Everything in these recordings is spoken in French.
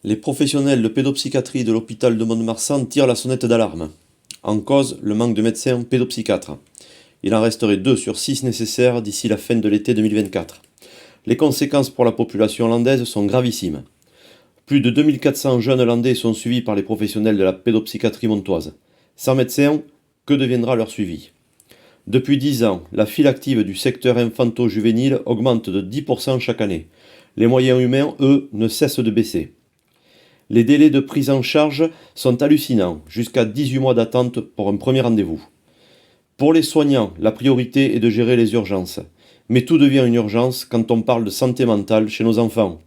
Les professionnels de pédopsychiatrie de l'hôpital de Mont-de-Marsan tirent la sonnette d'alarme. En cause, le manque de médecins pédopsychiatres. Il en resterait 2 sur 6 nécessaires d'ici la fin de l'été 2024. Les conséquences pour la population landaise sont gravissimes. Plus de 2400 jeunes landais sont suivis par les professionnels de la pédopsychiatrie montoise. Sans médecins, que deviendra leur suivi? Depuis 10 ans, la file active du secteur infanto-juvénile augmente de 10% chaque année. Les moyens humains, eux, ne cessent de baisser. Les délais de prise en charge sont hallucinants, jusqu'à 18 mois d'attente pour un premier rendez-vous. Pour les soignants, la priorité est de gérer les urgences. Mais tout devient une urgence quand on parle de santé mentale chez nos enfants.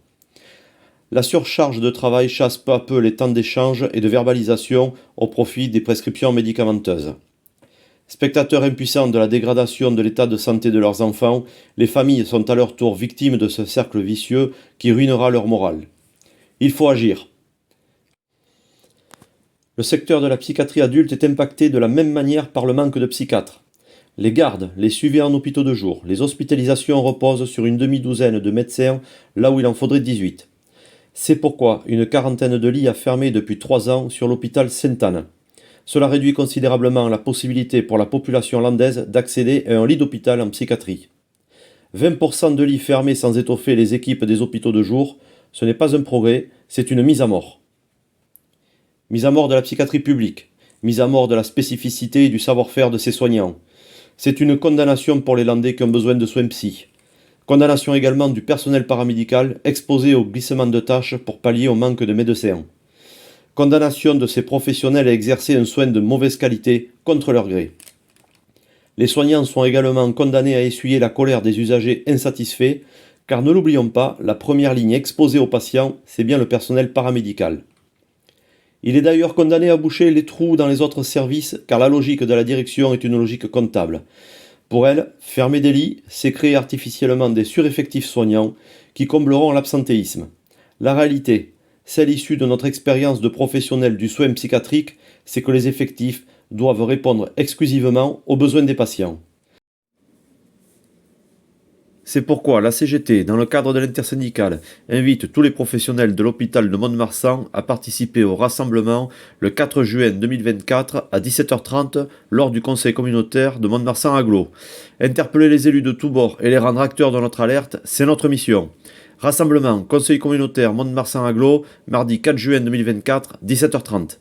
La surcharge de travail chasse peu à peu les temps d'échange et de verbalisation au profit des prescriptions médicamenteuses. Spectateurs impuissants de la dégradation de l'état de santé de leurs enfants, les familles sont à leur tour victimes de ce cercle vicieux qui ruinera leur morale. Il faut agir. Le secteur de la psychiatrie adulte est impacté de la même manière par le manque de psychiatres. Les gardes, les suivis en hôpitaux de jour, les hospitalisations reposent sur une demi-douzaine de médecins là où il en faudrait 18. C'est pourquoi une quarantaine de lits a fermé depuis 3 ans sur l'hôpital Sainte-Anne. Cela réduit considérablement la possibilité pour la population landaise d'accéder à un lit d'hôpital en psychiatrie. 20% de lits fermés sans étoffer les équipes des hôpitaux de jour, ce n'est pas un progrès, c'est une mise à mort. Mise à mort de la psychiatrie publique, mise à mort de la spécificité et du savoir-faire de ses soignants. C'est une condamnation pour les Landais qui ont besoin de soins psy. Condamnation également du personnel paramédical exposé au glissement de tâches pour pallier au manque de médecins. Condamnation de ces professionnels à exercer un soin de mauvaise qualité contre leur gré. Les soignants sont également condamnés à essuyer la colère des usagers insatisfaits, car ne l'oublions pas, la première ligne exposée aux patients, c'est bien le personnel paramédical. Il est d'ailleurs condamné à boucher les trous dans les autres services, car la logique de la direction est une logique comptable. Pour elle, fermer des lits, c'est créer artificiellement des sureffectifs soignants qui combleront l'absentéisme. La réalité, celle issue de notre expérience de professionnels du soin psychiatrique, c'est que les effectifs doivent répondre exclusivement aux besoins des patients. C'est pourquoi la CGT, dans le cadre de l'intersyndicale, invite tous les professionnels de l'hôpital de Mont-de-Marsan à participer au rassemblement le 4 juin 2024 à 17h30 lors du conseil communautaire de Mont-de-Marsan-Aglo. Interpeller les élus de tous bords et les rendre acteurs de notre alerte, c'est notre mission. Rassemblement conseil communautaire Mont-de-Marsan-Aglo, mardi 4 juin 2024, 17h30.